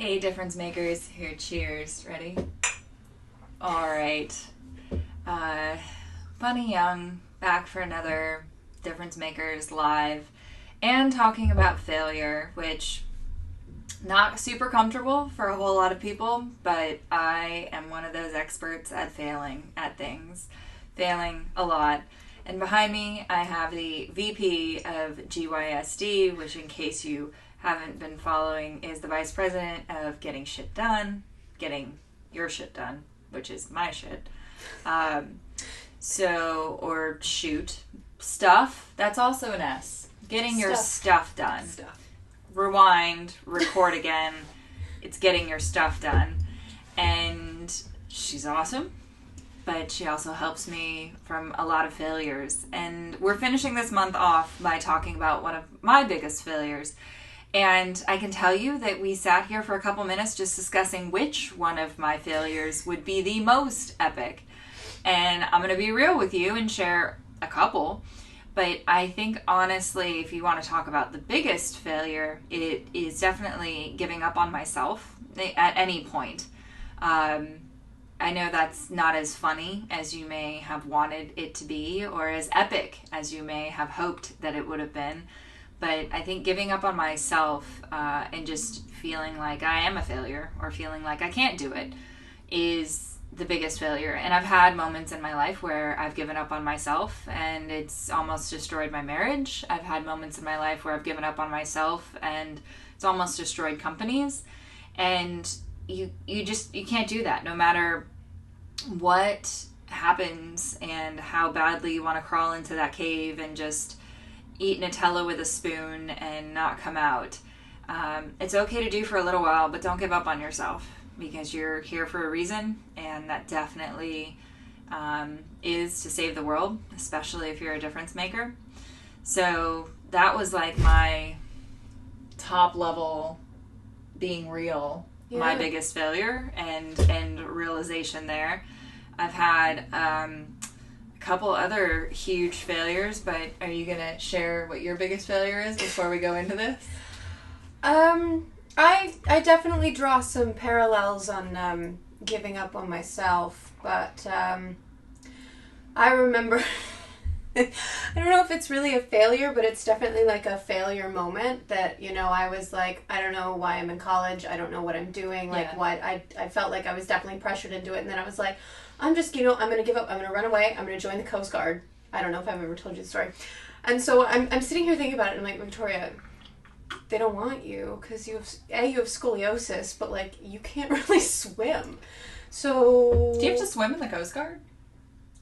Hey, difference makers. Here, cheers. Ready? All right. Uh, Bunny Young, back for another Difference Makers live, and talking about failure, which not super comfortable for a whole lot of people, but I am one of those experts at failing at things, failing a lot. And behind me, I have the VP of GYSD, which, in case you haven't been following, is the Vice President of Getting Shit Done, getting your shit done, which is my shit. Or shoot. Stuff, that's also an S. Getting your stuff done. Rewind, record again. It's getting your stuff done. And she's awesome. But she also helps me from a lot of failures. And we're finishing this month off by talking about one of my biggest failures. And I can tell you that we sat here for a couple minutes just discussing which one of my failures would be the most epic. And I'm going to be real with you and share a couple. But I think, honestly, if you want to talk about the biggest failure, it is definitely giving up on myself at any point. I know that's not as funny as you may have wanted it to be, or as epic as you may have hoped that it would have been. But I think giving up on myself and just feeling like I am a failure or feeling like I can't do it is the biggest failure. And I've had moments in my life where I've given up on myself and it's almost destroyed my marriage. I've had moments in my life where I've given up on myself and it's almost destroyed companies. And you can't do that no matter what happens and how badly you want to crawl into that cave and just eat Nutella with a spoon and not come out. It's okay to do for a little while, but don't give up on yourself because you're here for a reason, and that definitely is to save the world, especially if you're a difference maker. So that was like my top level being real, my biggest failure and realization there. I've had a couple other huge failures, but are you gonna share what your biggest failure is before we go into this? I definitely draw some parallels on giving up on myself, but I remember I don't know if it's really a failure, but it's definitely like a failure moment that, I was like, I don't know why I'm in college, I don't know what I'm doing, I felt like I was definitely pressured into it, and then I was like, I'm just, I'm going to give up. I'm going to run away. I'm going to join the Coast Guard. I don't know if I've ever told you the story. And so I'm sitting here thinking about it, and I'm like, Victoria, they don't want you because you have scoliosis, but, you can't really swim. So... Do you have to swim in the Coast Guard?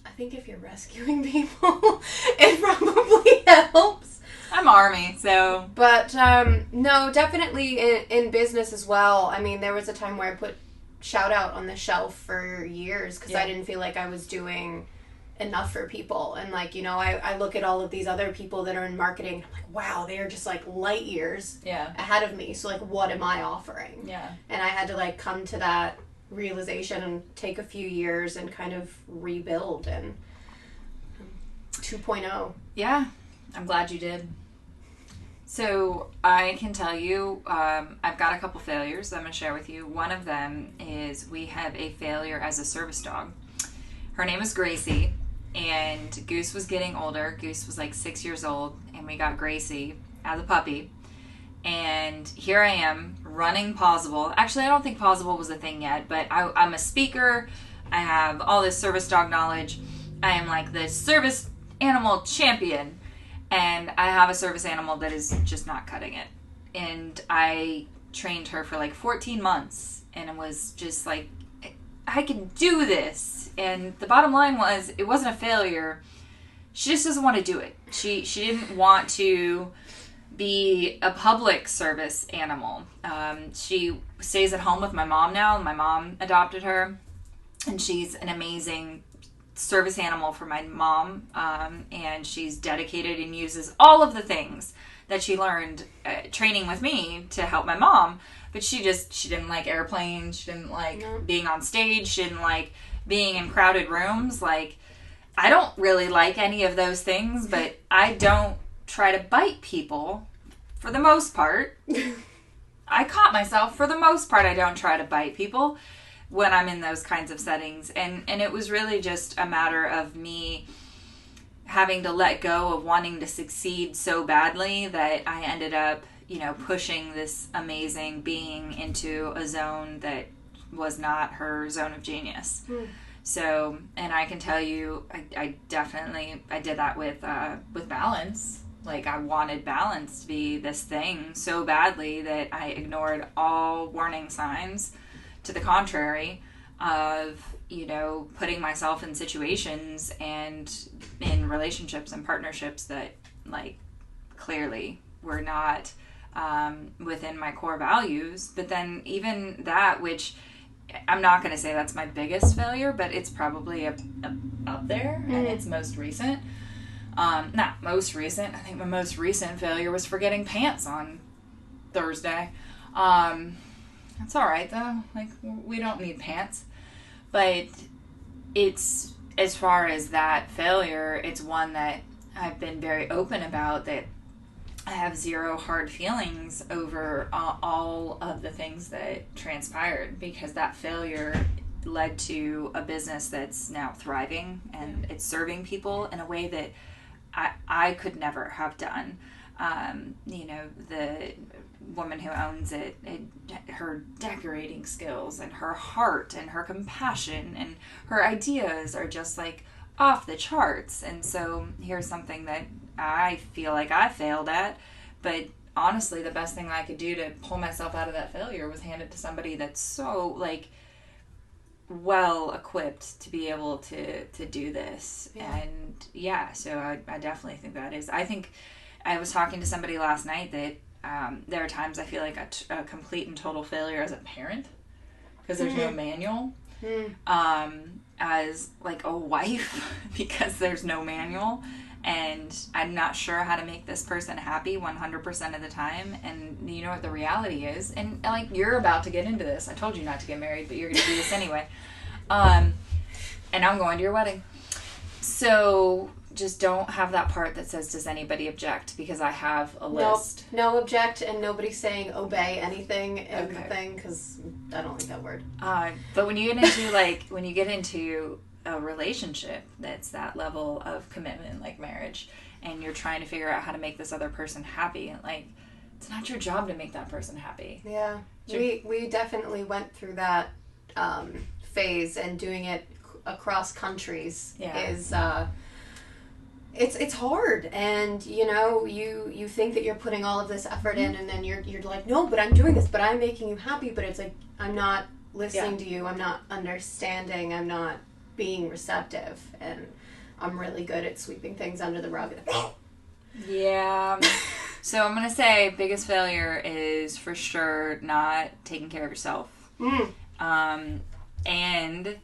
I think if you're rescuing people, it probably helps. I'm Army, so... But, no, definitely in business as well. I mean, there was a time where I put Shout Out on the shelf for years because I didn't feel like I was doing enough for people. And I look at all of these other people that are in marketing and I'm like, wow, they are just light years ahead of me. So what am I offering? Yeah. And I had to come to that realization and take a few years and kind of rebuild and 2.0. Yeah, I'm glad you did. So I can tell you, I've got a couple failures I'm going to share with you. One of them is we have a failure as a service dog. Her name is Gracie, and Goose was getting older. Goose was 6 years old, and we got Gracie as a puppy. And here I am running Pausable. Actually, I don't think Pausable was a thing yet, but I'm a speaker. I have all this service dog knowledge. I am the service animal champion. And I have a service animal that is just not cutting it. And I trained her for 14 months. And it was just I can do this. And the bottom line was, it wasn't a failure. She just doesn't want to do it. She didn't want to be a public service animal. She stays at home with my mom now. My mom adopted her. And she's an amazing service animal for my mom, and she's dedicated and uses all of the things that she learned training with me to help my mom. But she didn't like airplanes, she didn't like being on stage, she didn't like being in crowded rooms. I don't really like any of those things, but I don't try to bite people for the most part. I caught myself. For the most part, I don't try to bite people when I'm in those kinds of settings. And it was really just a matter of me having to let go of wanting to succeed so badly that I ended up, pushing this amazing being into a zone that was not her zone of genius. So, and I can tell you, I did that with balance. Like, I wanted balance to be this thing so badly that I ignored all warning signs to the contrary of, putting myself in situations and in relationships and partnerships that, like, clearly were not within my core values. But then even that, which I'm not going to say that's my biggest failure, but it's probably up there, and it's most recent. Not most recent. I think my most recent failure was forgetting pants on Thursday. That's all right, though. Like, we don't need pants. But it's, as far as that failure, it's one that I've been very open about, that I have zero hard feelings over all of the things that transpired, because that failure led to a business that's now thriving, and it's serving people in a way that I could never have done. The woman who owns it, her decorating skills and her heart and her compassion and her ideas are just like off the charts. And so here's something that I feel like I failed at, but honestly, the best thing I could do to pull myself out of that failure was hand it to somebody that's so, like, well equipped to be able to do this. And so I definitely think that is. I think I was talking to somebody last night that there are times I feel like a complete and total failure as a parent, because there's no manual. As like a wife, because there's no manual, and I'm not sure how to make this person happy 100% of the time. And you know what the reality is, and like, you're about to get into this. I told you not to get married, but you're going to do this anyway. And I'm going to your wedding. So just don't have that part that says, does anybody object? Because I have a list. No object, and nobody's saying obey anything in the thing, because I don't like that word. But when you get into a relationship that's that level of commitment, like marriage, and you're trying to figure out how to make this other person happy, like, it's not your job to make that person happy. Yeah. We definitely went through that phase, and doing it across countries is it's hard, and you think that you're putting all of this effort in, and then you're like, no, but I'm doing this, but I'm making you happy, but it's like, I'm not listening to you, I'm not understanding, I'm not being receptive, and I'm really good at sweeping things under the rug. Yeah. So I'm gonna say biggest failure is for sure not taking care of yourself. And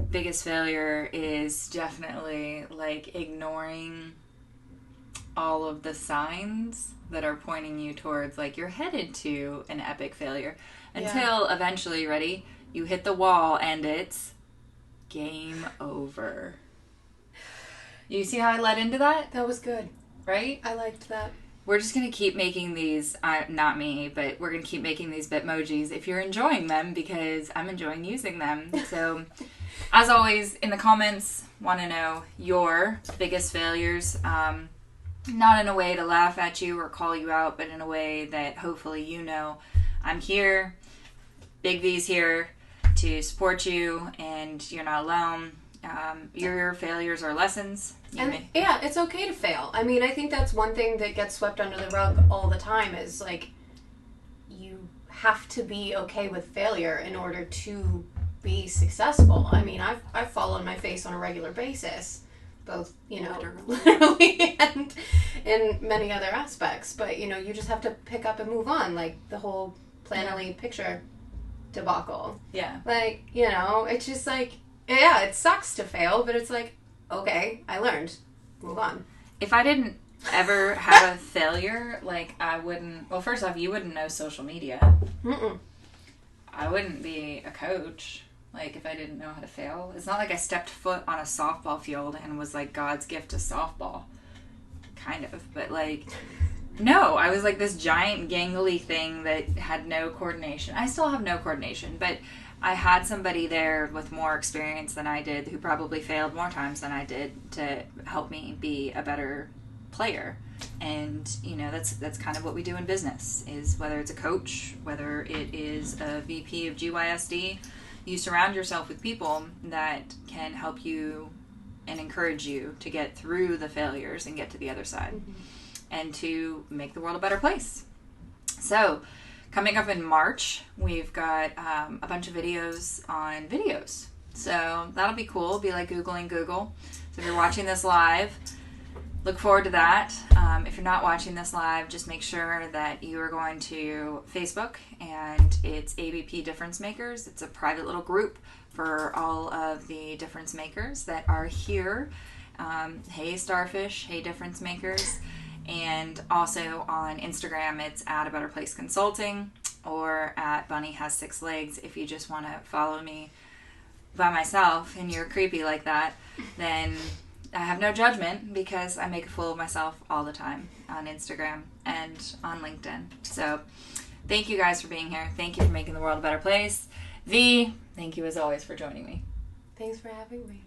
biggest failure is definitely, like, ignoring all of the signs that are pointing you towards, like, you're headed to an epic failure, until eventually, ready, you hit the wall and it's game over. You see how I led into that? That was good. Right? I liked that. We're just going to keep making these, not me, but we're going to keep making these Bitmojis if you're enjoying them, because I'm enjoying using them. So, as always, in the comments, want to know your biggest failures. Not in a way to laugh at you or call you out, but in a way that hopefully I'm here, Big V's here to support you, and you're not alone. Your failures are lessons. It's okay to fail. I mean, I think that's one thing that gets swept under the rug all the time, is like, you have to be okay with failure in order to be successful. I mean, I've fallen on my face on a regular basis, both, literally and in many other aspects. But, you just have to pick up and move on, like the whole Planoly picture debacle. Yeah. Like, it's just like, yeah, it sucks to fail, but it's like, okay, I learned. Move on. If I didn't ever have a failure, like, I wouldn't... Well, first off, you wouldn't know social media. I wouldn't be a coach, like, if I didn't know how to fail. It's not like I stepped foot on a softball field and was, like, God's gift to softball. Kind of. But, like, No, I was like this giant gangly thing that had no coordination. I still have no coordination, but I had somebody there with more experience than I did, who probably failed more times than I did, to help me be a better player. And that's kind of what we do in business, is whether it's a coach, whether it is a VP of GYSD, you surround yourself with people that can help you and encourage you to get through the failures and get to the other side, and to make the world a better place. So coming up in March, we've got a bunch of videos on videos. So that'll be cool. It'll be like Googling Google. So if you're watching this live, look forward to that. If you're not watching this live, just make sure that you are going to Facebook, and it's ABP Difference Makers. It's a private little group for all of the difference makers that are here. Hey Starfish, hey Difference Makers. And also on Instagram, it's at A Better Place Consulting, or at Bunny Has 6 Legs. If you just want to follow me by myself and you're creepy like that, then I have no judgment, because I make a fool of myself all the time on Instagram and on LinkedIn. So thank you guys for being here. Thank you for making the world a better place. V, thank you as always for joining me. Thanks for having me.